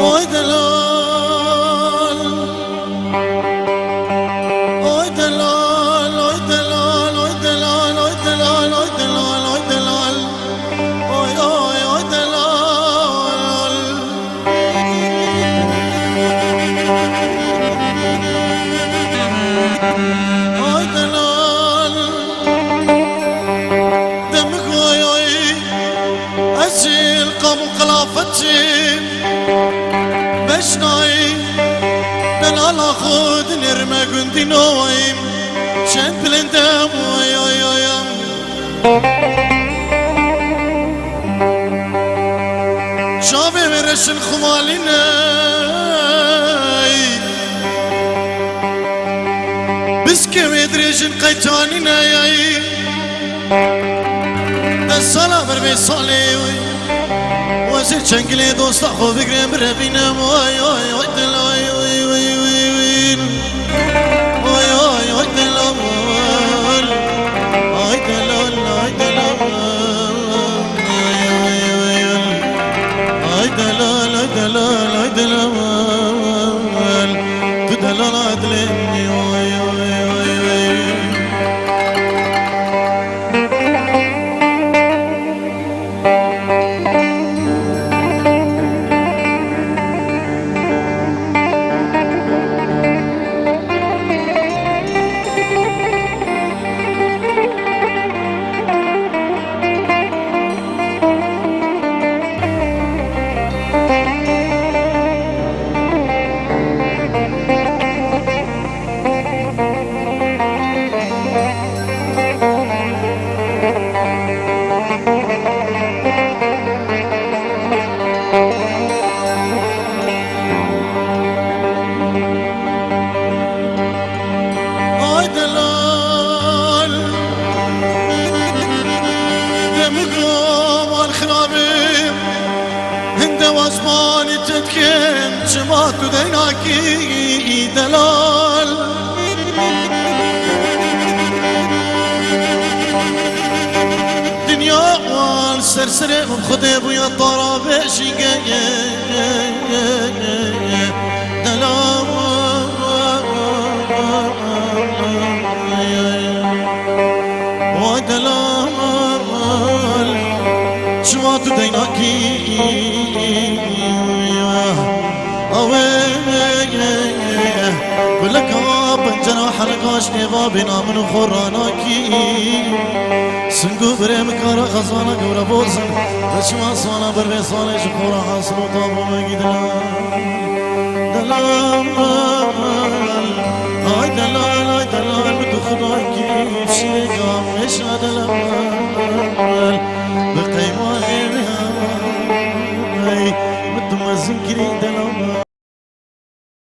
Oy delal, oy delal, oy delal, oy delal, oy delal, oy delal, oy delal, oy oy oy delal. Oy delal, دمك oy oy, أجيل قام قلافتي بشناي دلال خود نرمى قندي نويم شن بلندم وي وي وي شابي مرشن خمالينا بسكي مدريجن قيتانينا ياي دسالا بربي صالي وزير چنگلی دوستا خو بگرم بربینم وای وای وای دل وای وای وای وای وای وای وای دل وای وای دل وای دل وای دل وای دل وای دل وای تو دل عدلني وای وای وای واسماني تتكن شمات ديناكي دلال دنيا والسرسرة بخدي بويا طرابشي دلال ودلال شمات ديناكي ولك بنجنا حلقاش نبا بنا من خوراناكي سنگو بريم كارا خزانا قورا بوزن بشما صانا بربي صالي شخورا حاصلو طابو مجدنا دلال